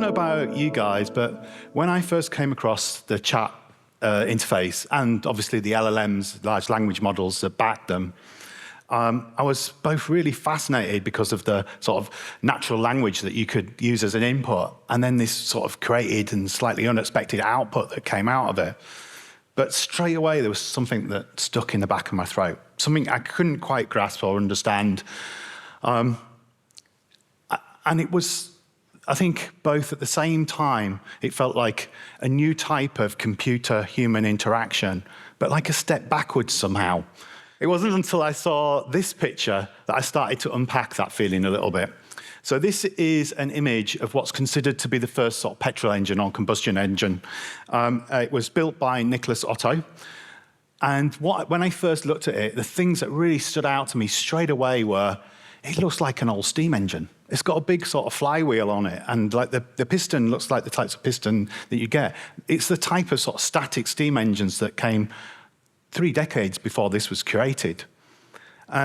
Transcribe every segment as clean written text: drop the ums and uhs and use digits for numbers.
know about you guys, but when I first came across the chat interface and obviously the LLMs, large language models that backed them, I was both really fascinated because of the sort of natural language that you could use as an input, and then this sort of created and slightly unexpected output that came out of it. But straight away, there was something that stuck in the back of my throat, something I couldn't quite grasp or understand. And it was, I think, both at the same time, it felt like a new type of computer-human interaction, but like a step backwards somehow. It wasn't until I saw this picture that I started to unpack that feeling a little bit. So this is an image of what's considered to be the first sort of petrol engine or combustion engine. It was built by Nicholas Otto. And when I first looked at it, the things that really stood out to me straight away were, it looks like an old steam engine. It's got a big sort of flywheel on it, and like the piston looks like the types of piston that you get. It's the type of sort of static steam engines that came 3 decades before this was created.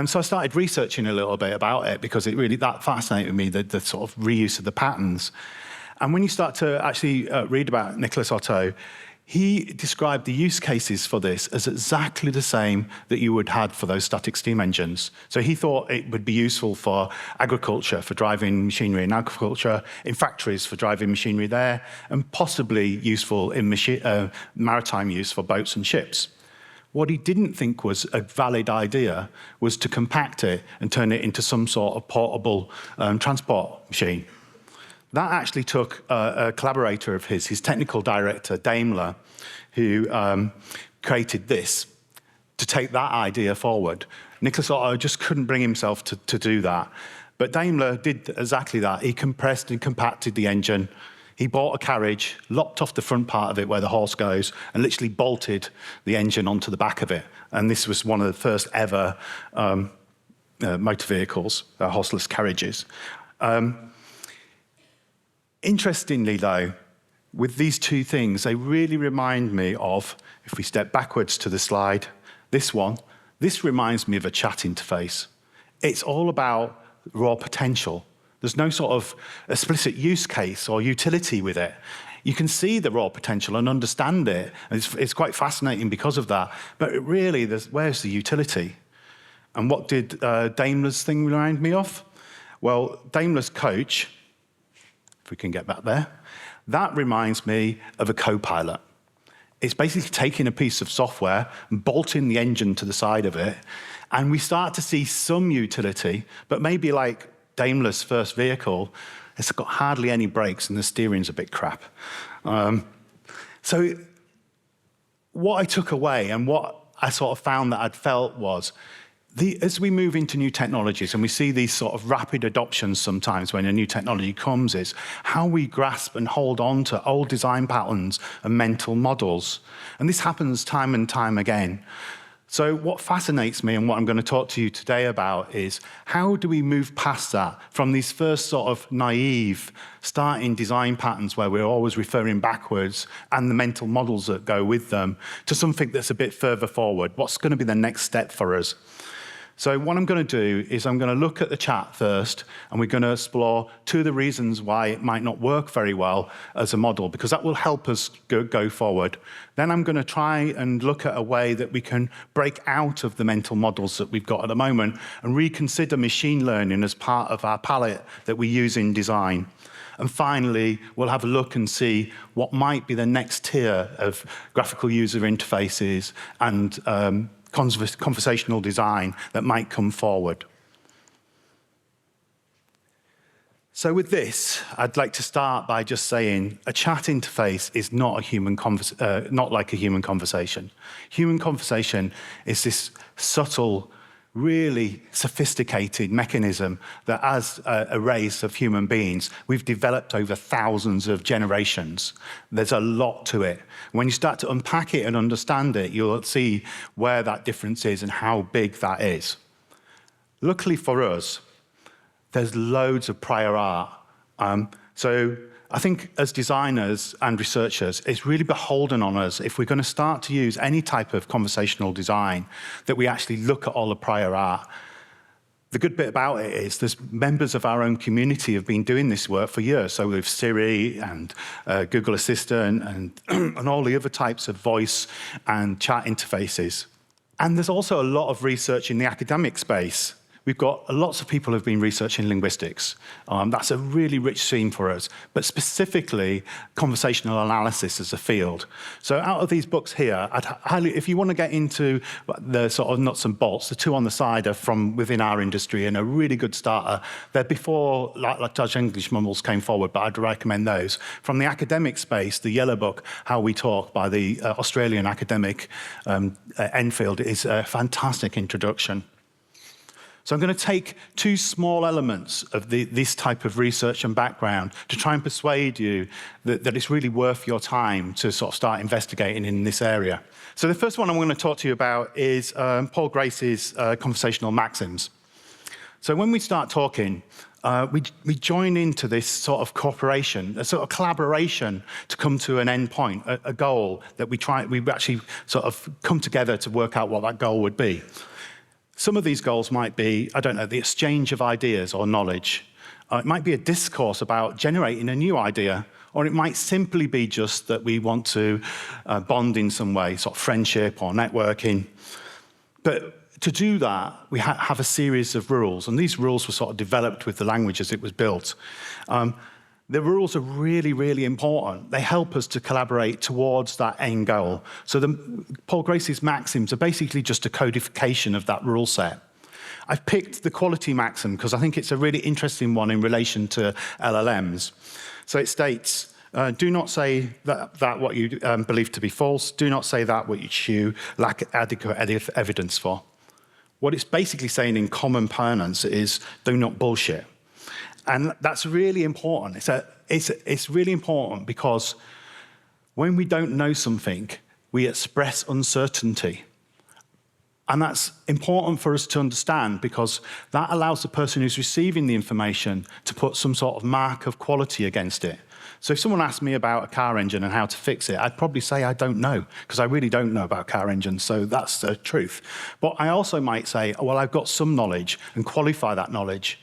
So I started researching a little bit about it because it really, that fascinated me, the sort of reuse of the patterns. And when you start to actually read about Nicholas Otto, he described the use cases for this as exactly the same that you would have for those static steam engines. So he thought it would be useful for agriculture, for driving machinery in agriculture, in factories for driving machinery there, and possibly useful in maritime use for boats and ships. What he didn't think was a valid idea was to compact it and turn it into some sort of portable transport machine. That actually took a collaborator of his technical director, Daimler, who created this, to take that idea forward. Nicholas Otto just couldn't bring himself to do that. But Daimler did exactly that. He compressed and compacted the engine. He bought a carriage, lopped off the front part of it where the horse goes, and literally bolted the engine onto the back of it. And this was one of the first ever motor vehicles, horseless carriages. Interestingly, though, with these two things, they really remind me of, if we step backwards to the slide, this one. This reminds me of a chat interface. It's all about raw potential. There's no sort of explicit use case or utility with it. You can see the raw potential and understand it. And it's quite fascinating because of that. But really, where's the utility? And what did Daimler's thing remind me of? Well, Daimler's coach, if we can get back there, that reminds me of a co-pilot. It's basically taking a piece of software and bolting the engine to the side of it. And we start to see some utility, but maybe like Daimler's first vehicle, it's got hardly any brakes and the steering's a bit crap. So what I took away and what I sort of found that I'd felt was, as we move into new technologies and we see these sort of rapid adoptions sometimes when a new technology comes, is how we grasp and hold on to old design patterns and mental models. And this happens time and time again. So what fascinates me and what I'm going to talk to you today about is how do we move past that from these first sort of naive starting design patterns where we're always referring backwards and the mental models that go with them to something that's a bit further forward? What's going to be the next step for us? So what I'm going to do is I'm going to look at the chat first, and we're going to explore 2 of the reasons why it might not work very well as a model, because that will help us go forward. Then I'm going to try and look at a way that we can break out of the mental models that we've got at the moment and reconsider machine learning as part of our palette that we use in design. And finally, we'll have a look and see what might be the next tier of graphical user interfaces and conversational design that might come forward. So with this, I'd like to start by just saying a chat interface is not not like a human conversation. Human conversation is this subtle, really sophisticated mechanism that as a race of human beings, we've developed over thousands of generations. There's a lot to it. When you start to unpack it and understand it, you'll see where that difference is and how big that is. Luckily for us, there's loads of prior art. So I think as designers and researchers, it's really beholden on us, if we're going to start to use any type of conversational design, that we actually look at all the prior art. The good bit about it is there's members of our own community have been doing this work for years. So with Siri and Google Assistant and all the other types of voice and chat interfaces. And there's also a lot of research in the academic space. We've got lots of people who've been researching linguistics. That's a really rich theme for us, but specifically conversational analysis as a field. So out of these books here, I'd highly, if you want to get into the sort of nuts and bolts, the two on the side are from within our industry and a really good starter. They're before like Judge English Mumbles came forward, but I'd recommend those. From the academic space, the yellow book, How We Talk by the Australian academic Enfield is a fantastic introduction. So I'm going to take two small elements of this type of research and background to try and persuade you that it's really worth your time to sort of start investigating in this area. So the first one I'm going to talk to you about is Paul Grace's conversational maxims. So when we start talking, we join into this sort of cooperation, a sort of collaboration to come to an end point, a goal that we actually sort of come together to work out what that goal would be. Some of these goals might be, I don't know, the exchange of ideas or knowledge. It might be a discourse about generating a new idea, or it might simply be just that we want to bond in some way, sort of friendship or networking. But to do that, we have a series of rules, and these rules were sort of developed with the language as it was built. The rules are really, really important. They help us to collaborate towards that end goal. So Paul Grace's maxims are basically just a codification of that rule set. I've picked the quality maxim because I think it's a really interesting one in relation to LLMs. So it states, do not say that what you believe to be false. Do not say that which you lack adequate evidence for. What it's basically saying in common parlance is, do not bullshit. And that's really important. It's really important because when we don't know something, we express uncertainty. And that's important for us to understand because that allows the person who's receiving the information to put some sort of mark of quality against it. So if someone asked me about a car engine and how to fix it, I'd probably say I don't know, because I really don't know about car engines, so that's the truth. But I also might say, well, I've got some knowledge and qualify that knowledge.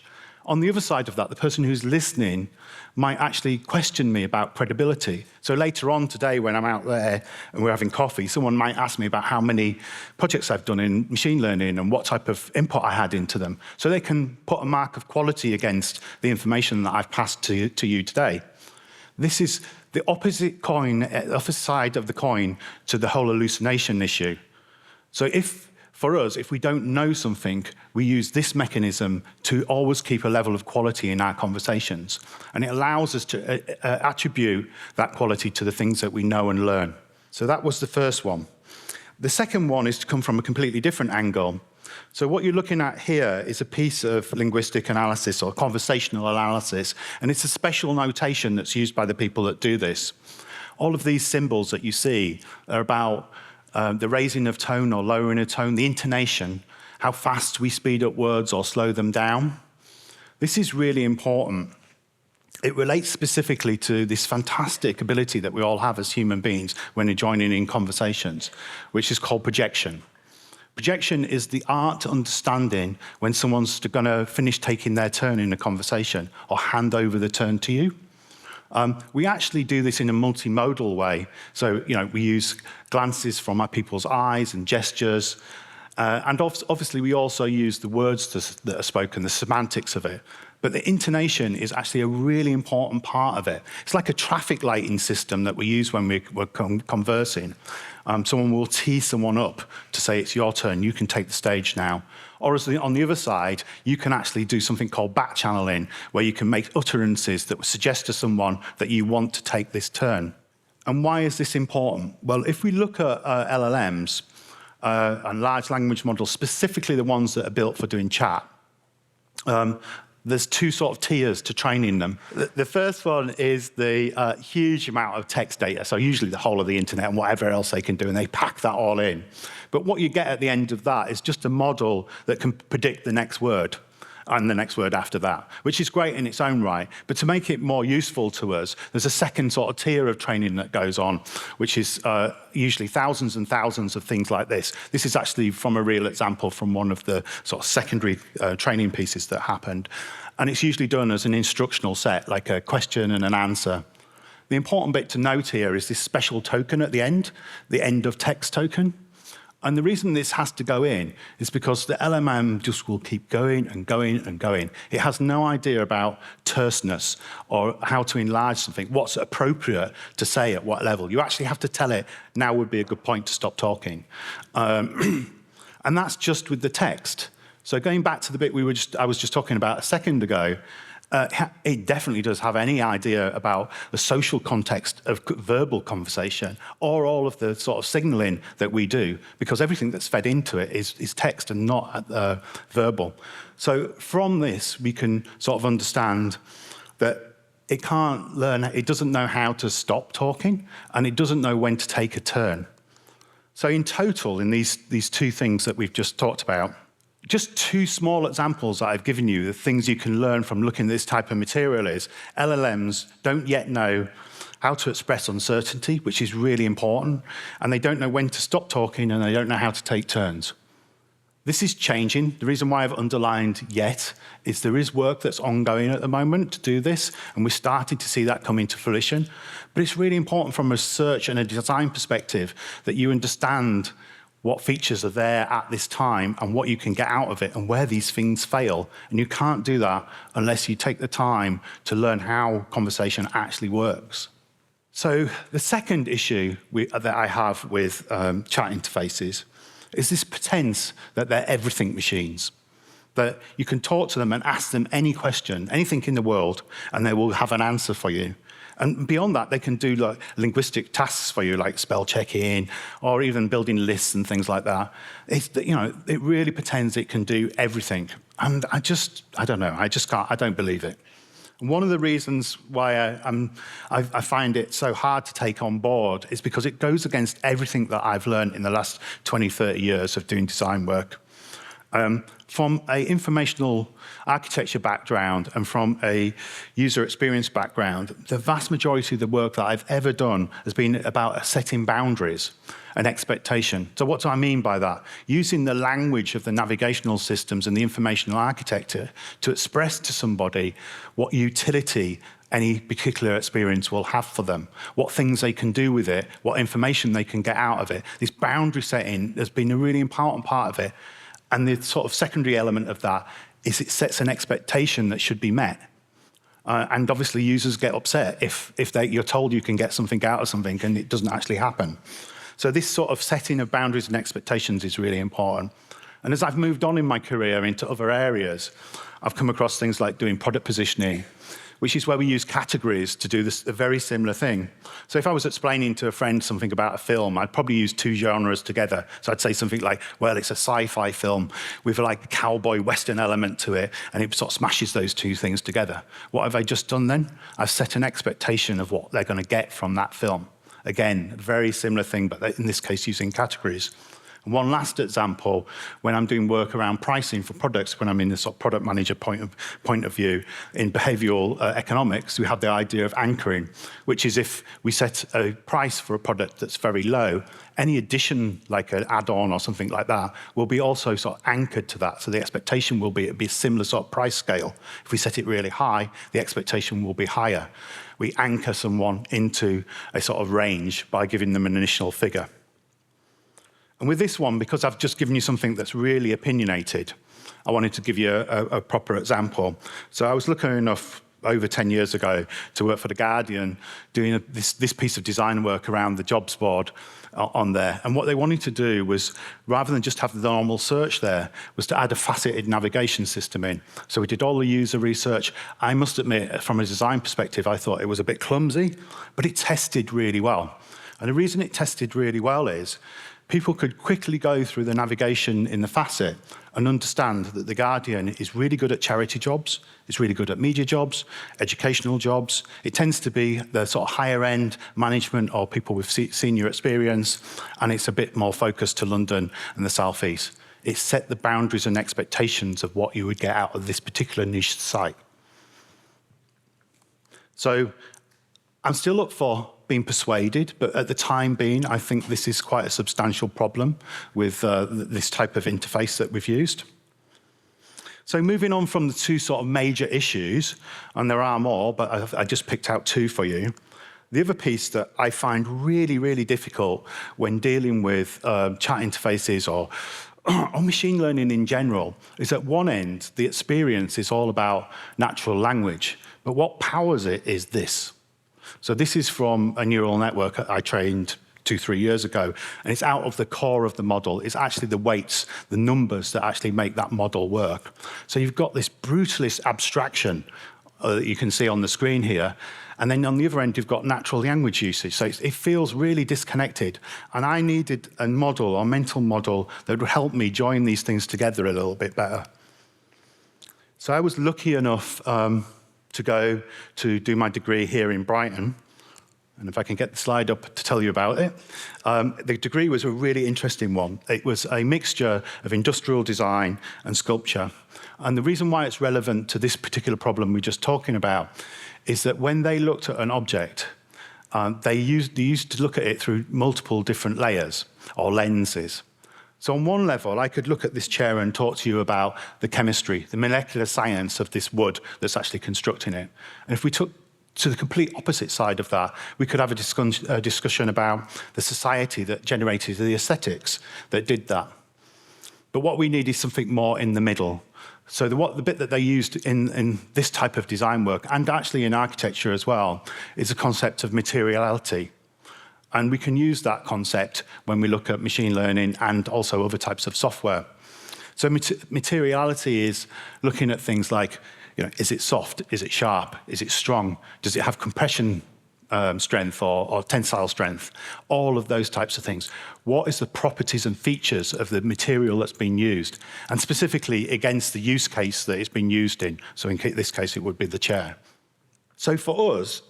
On the other side of that, the person who's listening might actually question me about credibility. So later on today, when I'm out there and we're having coffee, someone might ask me about how many projects I've done in machine learning and what type of input I had into them. So they can put a mark of quality against the information that I've passed to you today. This is the opposite side of the coin to the whole hallucination issue. So for us, if we don't know something, we use this mechanism to always keep a level of quality in our conversations. And it allows us to attribute that quality to the things that we know and learn. So that was the first one. The second one is to come from a completely different angle. So what you're looking at here is a piece of linguistic analysis or conversational analysis, and it's a special notation that's used by the people that do this. All of these symbols that you see are about the raising of tone or lowering of tone, the intonation, how fast we speed up words or slow them down. This is really important. It relates specifically to this fantastic ability that we all have as human beings when we're joining in conversations, which is called projection. Projection is the art to understanding when someone's going to finish taking their turn in a conversation or hand over the turn to you. We actually do this in a multimodal way. So, we use glances from our people's eyes and gestures. And obviously, we also use the words that are spoken, the semantics of it. But the intonation is actually a really important part of it. It's like a traffic lighting system that we use when we're conversing. Someone will tee someone up to say, it's your turn, you can take the stage now. Or on the other side, you can actually do something called back channeling, where you can make utterances that suggest to someone that you want to take this turn. And why is this important? Well, if we look at LLMs and large language models, specifically the ones that are built for doing chat, there's two sort of tiers to training them. The first one is the huge amount of text data, so usually the whole of the internet and whatever else they can do, and they pack that all in. But what you get at the end of that is just a model that can predict the next word. and the next word after that, which is great in its own right. But to make it more useful to us, there's a second sort of tier of training that goes on, which is usually thousands and thousands of things like this. This is actually from a real example from one of the sort of secondary training pieces that happened. And it's usually done as an instructional set, like a question and an answer. The important bit to note here is this special token at the end of text token. And the reason this has to go in is because the LMM just will keep going and going and going. It has no idea about terseness or how to enlarge something, what's appropriate to say at what level. You actually have to tell it, now would be a good point to stop talking. And that's just with the text. So going back to the bit I was just talking about a second ago, it definitely does have any idea about the social context of verbal conversation or all of the sort of signaling that we do, because everything that's fed into it is text and not verbal. So from this, we can sort of understand that it can't learn, it doesn't know how to stop talking, and it doesn't know when to take a turn. So in total, in these two things that we've just talked about, just two small examples that I've given you, the things you can learn from looking at this type of material is LLMs don't yet know how to express uncertainty, which is really important, and they don't know when to stop talking, and they don't know how to take turns. This is changing. The reason why I've underlined yet is there is work that's ongoing at the moment to do this, and we're starting to see that come into fruition. But it's really important from a research and a design perspective that you understand what features are there at this time and what you can get out of it and where these things fail. And you can't do that unless you take the time to learn how conversation actually works. So the second issue that I have with chat interfaces is this pretense that they're everything machines, that you can talk to them and ask them any question, anything in the world, and they will have an answer for you. And beyond that, they can do like linguistic tasks for you, like spell checking, or even building lists and things like that. It really pretends it can do everything. And I don't know, I don't believe it. And one of the reasons why I find it so hard to take on board is because it goes against everything that I've learned in the last 20, 30 years of doing design work. From an informational architecture background and from a user experience background, the vast majority of the work that I've ever done has been about setting boundaries and expectation. So what do I mean by that? Using the language of the navigational systems and the informational architecture to express to somebody what utility any particular experience will have for them, what things they can do with it, what information they can get out of it. This boundary setting has been a really important part of it. And the sort of secondary element of that is it sets an expectation that should be met. And obviously users get upset if you're told you can get something out of something and it doesn't actually happen. So this sort of setting of boundaries and expectations is really important. And as I've moved on in my career into other areas, I've come across things like doing product positioning, which is where we use categories to do a very similar thing. So if I was explaining to a friend something about a film, I'd probably use two genres together. So I'd say something like, well, it's a sci-fi film with like a cowboy western element to it, and it sort of smashes those two things together. What have I just done then? I've set an expectation of what they're going to get from that film. Again, a very similar thing, but in this case using categories. And one last example, when I'm doing work around pricing for products, when I'm in the sort of product manager point of view, in behavioral economics, we have the idea of anchoring, which is if we set a price for a product that's very low, any addition, like an add-on or something like that, will be also sort of anchored to that. So the expectation will be, it'll be a similar sort of price scale. If we set it really high, the expectation will be higher. We anchor someone into a sort of range by giving them an initial figure. And with this one, because I've just given you something that's really opinionated, I wanted to give you a proper example. So I was lucky enough over 10 years ago to work for The Guardian, doing this piece of design work around the jobs board on there. And what they wanted to do was, rather than just have the normal search there, was to add a faceted navigation system in. So we did all the user research. I must admit, from a design perspective, I thought it was a bit clumsy, but it tested really well. And the reason it tested really well is people could quickly go through the navigation in the facet and understand that The Guardian is really good at charity jobs, it's really good at media jobs, educational jobs. It tends to be the sort of higher end management or people with senior experience, and it's a bit more focused to London and the South East. It set the boundaries and expectations of what you would get out of this particular niche site. So I'm still up for being persuaded, but at the time being, I think this is quite a substantial problem with this type of interface that we've used. So moving on from the two sort of major issues, and there are more, but I just picked out two for you. The other piece that I find really, really difficult when dealing with chat interfaces or machine learning in general is at one end, the experience is all about natural language, but what powers it is this. So this is from a neural network I trained 2-3 years ago, and it's out of the core of the model. It's actually the weights, the numbers that actually make that model work. So you've got this brutalist abstraction that you can see on the screen here, and then on the other end, you've got natural language usage. So it feels really disconnected, and I needed a model, or mental model, that would help me join these things together a little bit better. So I was lucky enough to go to do my degree here in Brighton. And if I can get the slide up to tell you about it. The degree was a really interesting one. It was a mixture of industrial design and sculpture. And the reason why it's relevant to this particular problem we're just talking about is that when they looked at an object, they used to look at it through multiple different layers or lenses. So on one level, I could look at this chair and talk to you about the chemistry, the molecular science of this wood that's actually constructing it. And if we took to the complete opposite side of that, we could have a discussion about the society that generated the aesthetics that did that. But what we need is something more in the middle. So the bit that they used in this type of design work, and actually in architecture as well, is the concept of materiality. And we can use that concept when we look at machine learning and also other types of software. So materiality is looking at things like, is it soft? Is it sharp? Is it strong? Does it have compression strength or tensile strength? All of those types of things. What is the properties and features of the material that's been used? And specifically against the use case that it's been used in. So in this case, it would be the chair. So for us,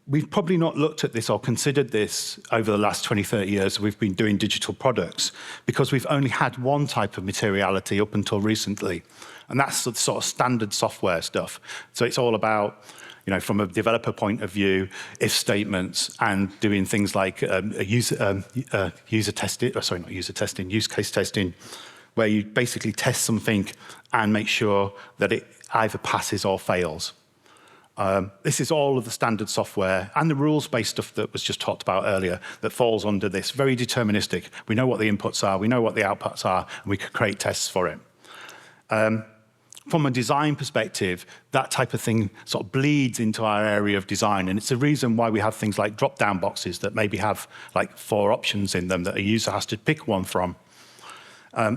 we've probably not looked at this or considered this over the last 20, 30 years. We've been doing digital products because we've only had one type of materiality up until recently. And that's the sort of standard software stuff. So it's all about, from a developer point of view, if statements and doing things like use case testing, where you basically test something and make sure that it either passes or fails. This is all of the standard software and the rules-based stuff that was just talked about earlier that falls under this, very deterministic. We know what the inputs are, we know what the outputs are, and we could create tests for it. From a design perspective, that type of thing sort of bleeds into our area of design, and it's the reason why we have things like drop-down boxes that maybe have like 4 options in them that a user has to pick one from.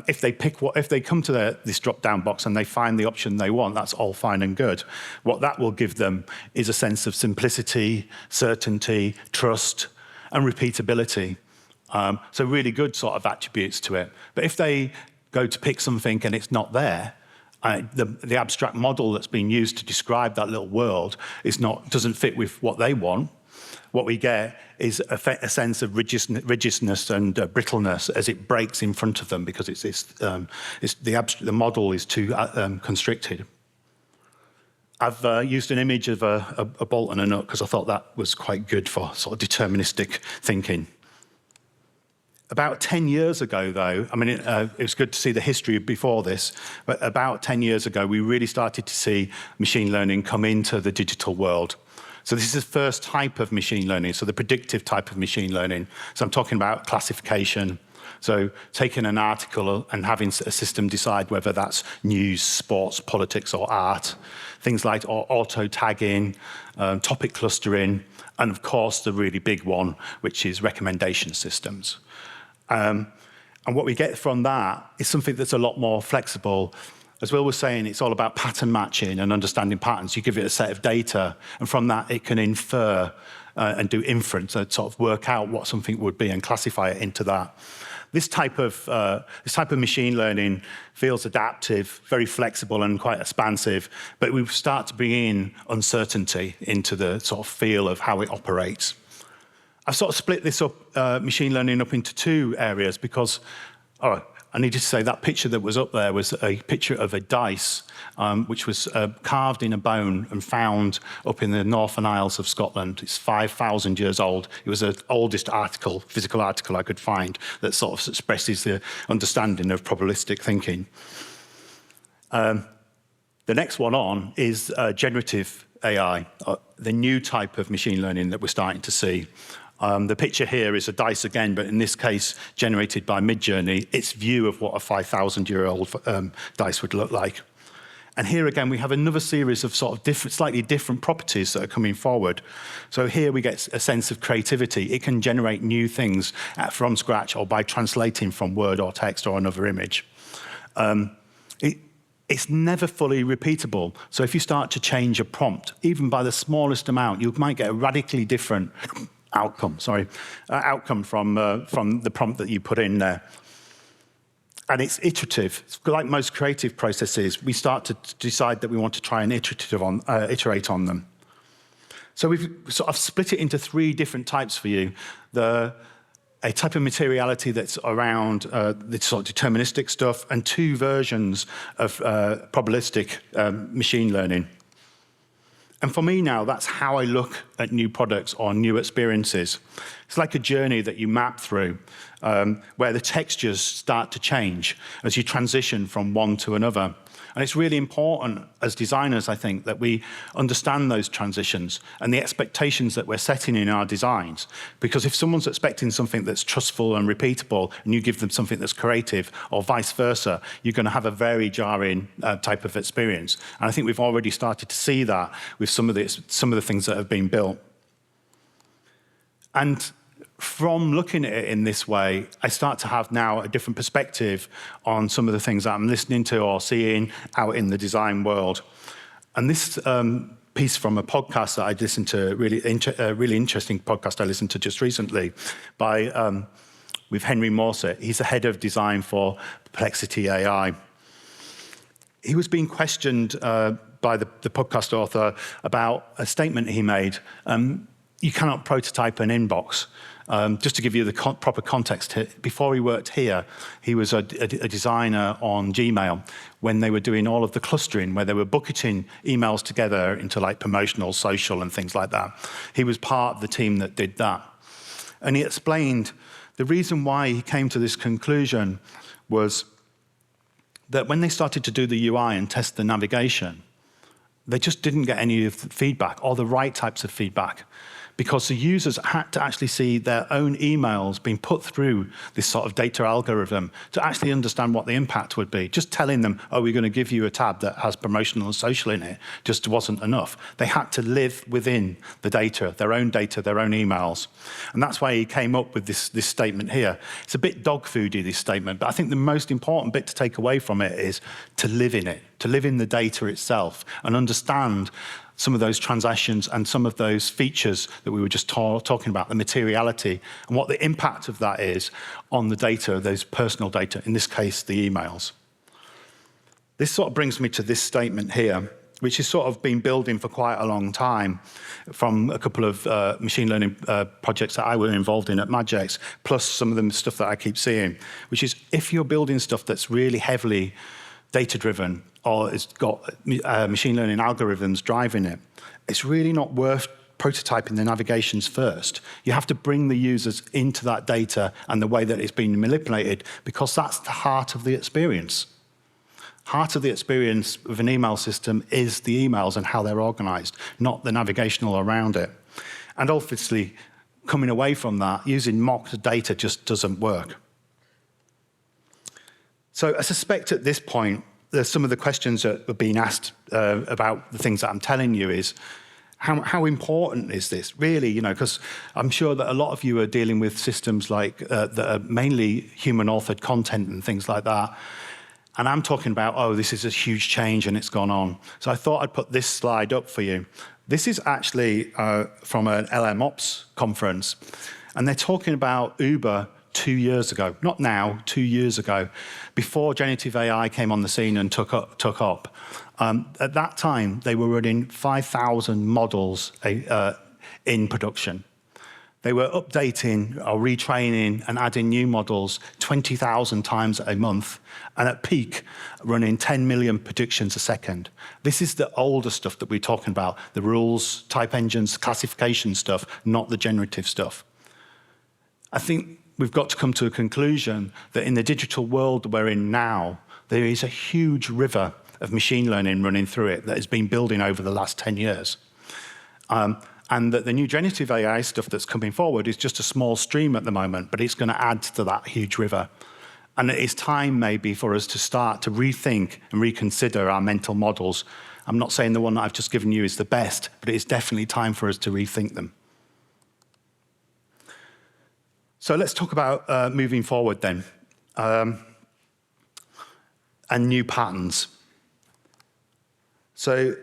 If they come to this drop-down box and they find the option they want, that's all fine and good. What that will give them is a sense of simplicity, certainty, trust, and repeatability. So really good sort of attributes to it. But if they go to pick something and it's not there, the abstract model that's been used to describe that little world doesn't fit with what they want. What we get is a sense of rigidness and brittleness as it breaks in front of them because the model is too constricted. I've used an image of a bolt and a nut because I thought that was quite good for sort of deterministic thinking. About 10 years ago, though, it was good to see the history before this, but about 10 years ago, we really started to see machine learning come into the digital world. So this is the first type of machine learning, so the predictive type of machine learning. So I'm talking about classification. So taking an article and having a system decide whether that's news, sports, politics, or art. Things like auto-tagging, topic clustering, and of course the really big one, which is recommendation systems. And what we get from that is something that's a lot more flexible. As Will was saying, it's all about pattern matching and understanding patterns. You give it a set of data, and from that it can infer and do inference and sort of work out what something would be and classify it into that. This type of machine learning feels adaptive, very flexible and quite expansive, but we start to bring in uncertainty into the sort of feel of how it operates. I've sort of split this up, machine learning up into 2 areas because, I need to say that picture that was up there was a picture of a dice, which was carved in a bone and found up in the Northern Isles of Scotland. It's 5,000 years old. It was the oldest article, physical article I could find that sort of expresses the understanding of probabilistic thinking. The next one on is generative AI, the new type of machine learning that we're starting to see. The picture here is a dice again, but in this case, generated by Midjourney, its view of what a 5,000-year-old dice would look like. And here again, we have another series of sort of slightly different properties that are coming forward. So here we get a sense of creativity. It can generate new things from scratch or by translating from Word or text or another image. It's never fully repeatable. So if you start to change a prompt, even by the smallest amount, you might get a radically different outcome from the prompt that you put in there. And it's iterative. It's like most creative processes. We start to decide that we want to try and iterate on them. So we've sort of split it into 3 different types for you. A type of materiality that's around the sort of deterministic stuff, and 2 versions of probabilistic machine learning. And for me now, that's how I look at new products or new experiences. It's like a journey that you map through, where the textures start to change as you transition from one to another. And it's really important as designers, I think, that we understand those transitions and the expectations that we're setting in our designs. Because if someone's expecting something that's trustful and repeatable, and you give them something that's creative, or vice versa, you're going to have a very jarring type of experience. And I think we've already started to see that with some of the things that have been built. And from looking at it in this way, I start to have now a different perspective on some of the things that I'm listening to or seeing out in the design world. And this piece from a podcast that I listened to, a really interesting podcast I listened to just recently with Henry Morset. He's the head of design for Perplexity AI. He was being questioned by the podcast author about a statement he made. You cannot prototype an inbox. Just to give you the proper context, before he worked here, he was a designer on Gmail when they were doing all of the clustering, where they were bucketing emails together into like promotional, social, and things like that. He was part of the team that did that. And he explained the reason why he came to this conclusion was that when they started to do the UI and test the navigation, they just didn't get any of the feedback or the right types of feedback, because the users had to actually see their own emails being put through this sort of data algorithm to actually understand what the impact would be. Just telling them, oh, we're going to give you a tab that has promotional and social in it, just wasn't enough. They had to live within the data, their own emails. And that's why he came up with this statement here. It's a bit dog foody, this statement, but I think the most important bit to take away from it is to live in it, to live in the data itself and understand some of those transactions and some of those features that we were just talking about, the materiality, and what the impact of that is on the data, those personal data, in this case, the emails. This sort of brings me to this statement here, which has sort of been building for quite a long time from a couple of machine learning projects that I were involved in at Magix, plus some of the stuff that I keep seeing, which is if you're building stuff that's really heavily data-driven or it's got machine learning algorithms driving it, it's really not worth prototyping the navigations first. You have to bring the users into that data and the way that it's being manipulated, because that's the heart of the experience. Heart of the experience of an email system is the emails and how they're organized, not the navigational around it. And obviously, coming away from that, using mocked data just doesn't work. So I suspect at this point, there's some of the questions that were being asked about the things that I'm telling you is, how important is this? Really, because I'm sure that a lot of you are dealing with systems like that are mainly human-authored content and things like that. And I'm talking about, oh, this is a huge change and it's gone on. So I thought I'd put this slide up for you. This is actually from an LMOps conference. And they're talking about Uber 2 years ago, not now, 2 years ago, before generative AI came on the scene and took up. At that time, they were running 5,000 models in production. they were updating or retraining and adding new models 20,000 times a month, and at peak, running 10 million predictions a second. This is the older stuff that we're talking about, the rules, type engines, classification stuff, not the generative stuff. I think we've got to come to a conclusion that in the digital world we're in now, there is a huge river of machine learning running through it that has been building over the last 10 years. And that the new generative AI stuff that's coming forward is just a small stream at the moment, but it's going to add to that huge river. And it is time maybe for us to start to rethink and reconsider our mental models. I'm not saying the one that I've just given you is the best, but it's definitely time for us to rethink them. So let's talk about moving forward then, and new patterns. So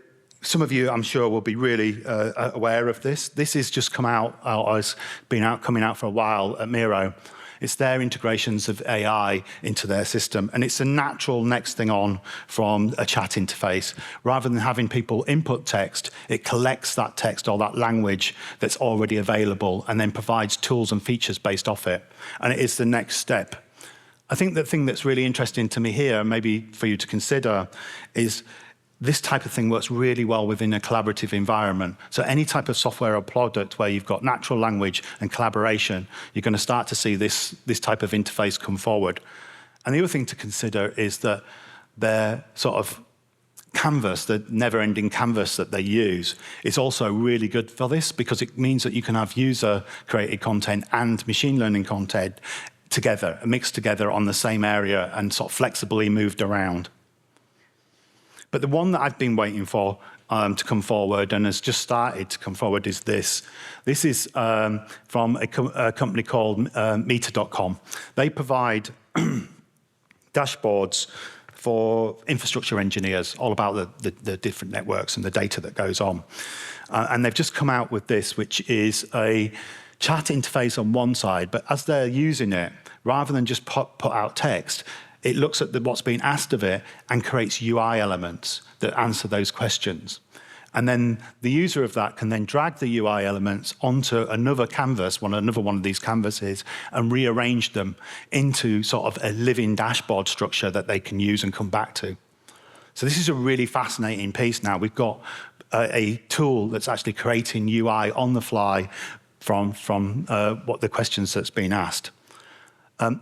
some of you, I'm sure, will be really aware of this. This has just come out, or has been coming out for a while at Miro. It's their integrations of AI into their system, and it's a natural next thing on from a chat interface. Rather than having people input text, it collects that text or that language that's already available and then provides tools and features based off it. And it is the next step. I think the thing that's really interesting to me here, maybe for you to consider, is this type of thing works really well within a collaborative environment. So any type of software or product where you've got natural language and collaboration, you're going to start to see this type of interface come forward. And the other thing to consider is that their sort of canvas, the never-ending canvas that they use, is also really good for this because it means that you can have user-created content and machine learning content together, mixed together on the same area and sort of flexibly moved around. But the one that I've been waiting for to come forward and has just started to come forward is this. This is from a company called Meter.com. They provide dashboards for infrastructure engineers, all about the different networks and the data that goes on. And they've just come out with this, which is a chat interface on one side, but as they're using it, rather than just put out text, it looks at what's being asked of it and creates UI elements that answer those questions. And then the user of that can then drag the UI elements onto another canvas, another one of these canvases, and rearrange them into sort of a living dashboard structure that they can use and come back to. So this is a really fascinating piece now. We've got a tool that's actually creating UI on the fly from what the questions that's been asked.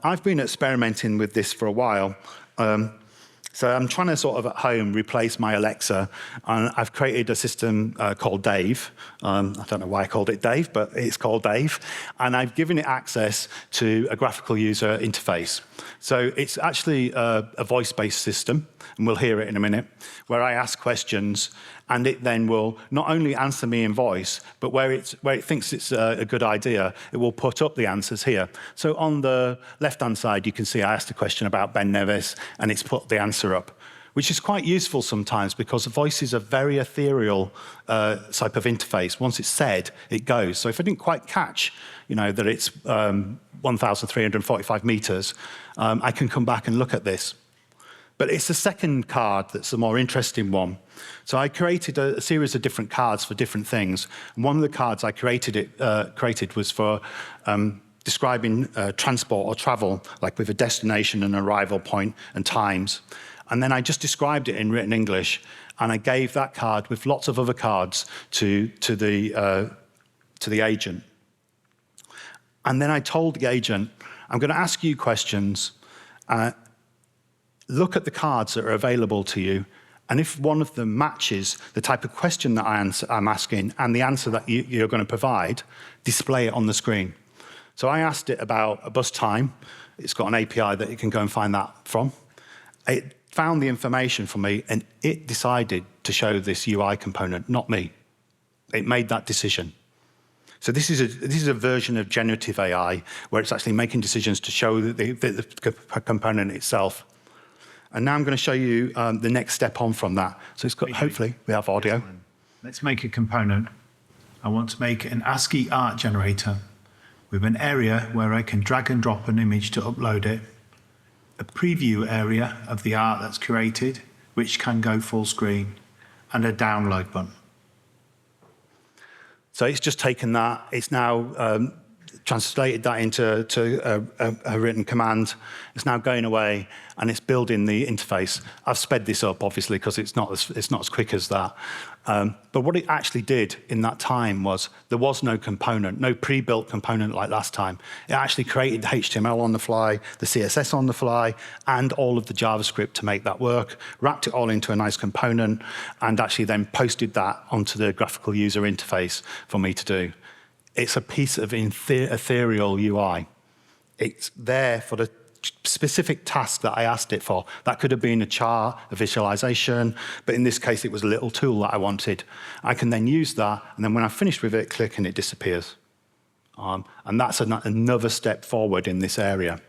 I've been experimenting with this for a while. So I'm trying to sort of at home replace my Alexa, and I've created a system called Dave. I don't know why I called it Dave, but it's called Dave. And I've given it access to a graphical user interface. So it's actually a voice-based system, and we'll hear it in a minute, where I ask questions, and it then will not only answer me in voice, but where it thinks it's a good idea, it will put up the answers here. So on the left-hand side, you can see I asked a question about Ben Nevis, and it's put the answer up, which is quite useful sometimes because the voice is a very ethereal type of interface. Once it's said, it goes. So if I didn't quite catch, that it's 1,345 meters, I can come back and look at this. But it's the second card that's the more interesting one. So I created a series of different cards for different things. And one of the cards I created was for describing transport or travel, like with a destination and arrival point and times. And then I just described it in written English, and I gave that card with lots of other cards to the agent. And then I told the agent, I'm going to ask you questions. Look at the cards that are available to you, and if one of them matches the type of question that I'm asking and the answer that you're going to provide, display it on the screen. So I asked it about a bus time. It's got an API that you can go and find that from. It found the information for me, and it decided to show this UI component, not me. It made that decision. So this is a version of generative AI where it's actually making decisions to show the component itself. And now I'm going to show you the next step on from that. So it's got, hopefully we have audio. Let's make a component. I want to make an ASCII art generator with an area where I can drag and drop an image to upload it, a preview area of the art that's created, which can go full screen, and a download button. So it's just taken that. It's now translated that into a written command. It's now going away, and it's building the interface. I've sped this up, obviously, because it's not as quick as that. But what it actually did in that time was there was no component, no pre-built component like last time. It actually created the HTML on the fly, the CSS on the fly, and all of the JavaScript to make that work, wrapped it all into a nice component, and actually then posted that onto the graphical user interface for me to do. It's a piece of ethereal UI. It's there for the specific task that I asked it for. That could have been a chart, a visualization, but in this case, it was a little tool that I wanted. I can then use that, and then when I've finished with it, click and it disappears. And that's another step forward in this area.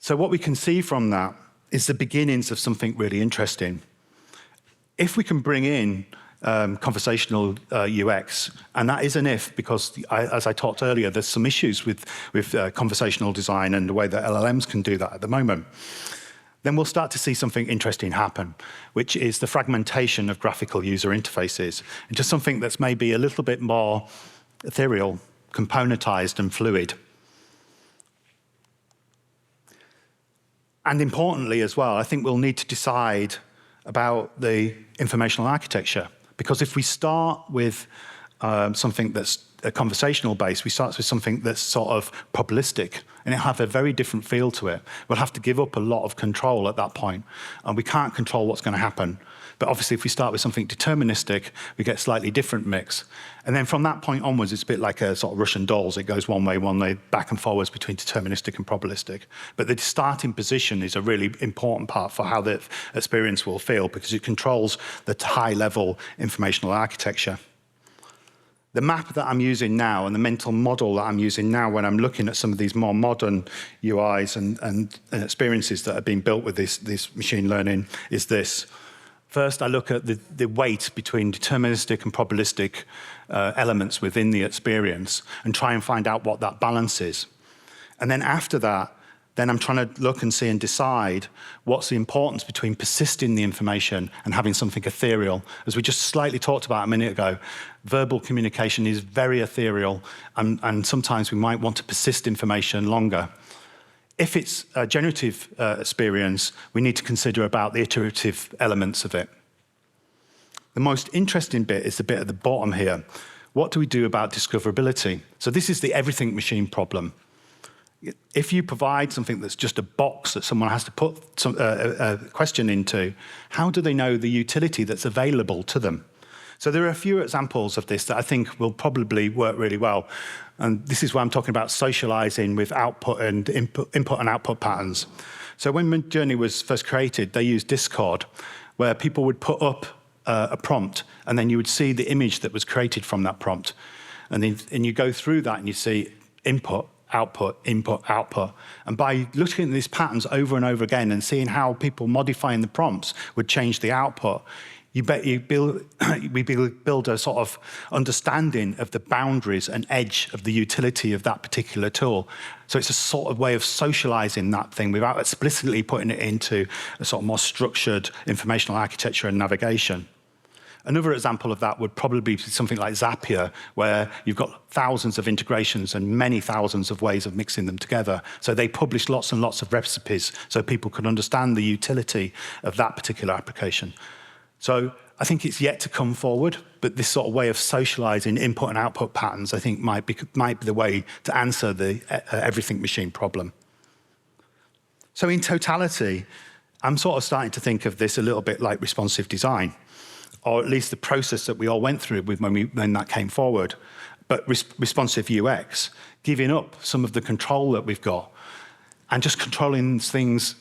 So what we can see from that is the beginnings of something really interesting. If we can bring in conversational UX, and that is an if, because as I talked earlier, there's some issues with conversational design and the way that LLMs can do that at the moment. Then we'll start to see something interesting happen, which is the fragmentation of graphical user interfaces into something that's maybe a little bit more ethereal, componentized, and fluid. And importantly as well, I think we'll need to decide about the informational architecture. Because if we start with something that's a conversational base, we start with something that's sort of probabilistic, and it'll have a very different feel to it. We'll have to give up a lot of control at that point, and we can't control what's going to happen. But obviously, if we start with something deterministic, we get a slightly different mix. And then from that point onwards, it's a bit like a sort of Russian dolls. It goes one way, back and forwards between deterministic and probabilistic. But the starting position is a really important part for how the experience will feel, because it controls the high-level informational architecture. The map that I'm using now and the mental model that I'm using now when I'm looking at some of these more modern UIs and experiences that have been built with this machine learning is this. First, I look at the weight between deterministic and probabilistic elements within the experience and try and find out what that balance is. And then after that, then I'm trying to look and see and decide what's the importance between persisting the information and having something ethereal. As we just slightly talked about a minute ago, verbal communication is very ethereal, and sometimes we might want to persist information longer. If it's a generative experience, we need to consider about the iterative elements of it. The most interesting bit is the bit at the bottom here. What do we do about discoverability? So this is the everything machine problem. If you provide something that's just a box that someone has to put a question into, how do they know the utility that's available to them? So there are a few examples of this that I think will probably work really well. And this is where I'm talking about socializing with output and input and output patterns. So when Midjourney was first created, they used Discord, where people would put up a prompt, and then you would see the image that was created from that prompt. And you go through that, and you see input, output, input, output. And by looking at these patterns over and over again and seeing how people modifying the prompts would change the output, we build a sort of understanding of the boundaries and edge of the utility of that particular tool. So it's a sort of way of socializing that thing without explicitly putting it into a sort of more structured informational architecture and navigation. Another example of that would probably be something like Zapier, where you've got thousands of integrations and many thousands of ways of mixing them together. So they publish lots and lots of recipes so people can understand the utility of that particular application. So I think it's yet to come forward, but this sort of way of socializing input and output patterns, I think, might be the way to answer the everything machine problem. So in totality, I'm sort of starting to think of this a little bit like responsive design, or at least the process that we all went through when that came forward. But responsive UX, giving up some of the control that we've got and just controlling things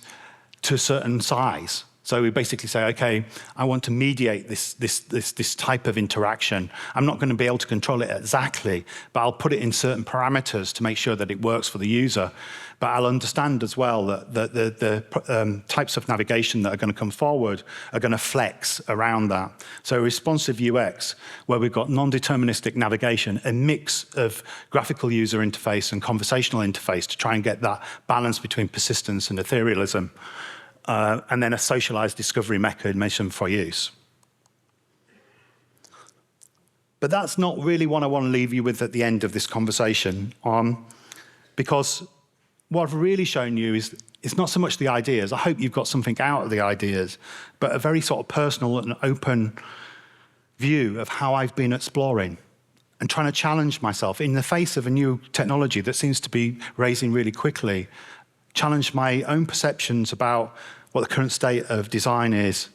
to a certain size. So we basically say, okay, I want to mediate this type of interaction. I'm not going to be able to control it exactly, but I'll put it in certain parameters to make sure that it works for the user. But I'll understand as well that the types of navigation that are going to come forward are going to flex around that. So responsive UX, where we've got non-deterministic navigation, a mix of graphical user interface and conversational interface to try and get that balance between persistence and etherealism. And then a socialized discovery mechanism for use. But that's not really what I want to leave you with at the end of this conversation. because what I've really shown you is it's not so much the ideas. I hope you've got something out of the ideas, but a very sort of personal and open view of how I've been exploring and trying to challenge myself in the face of a new technology that seems to be raising really quickly, challenge my own perceptions about what the current state of design is,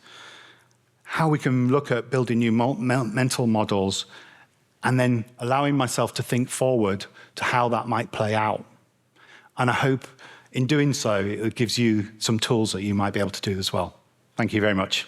how we can look at building new mental models, and then allowing myself to think forward to how that might play out. And I hope in doing so, it gives you some tools that you might be able to do as well. Thank you very much.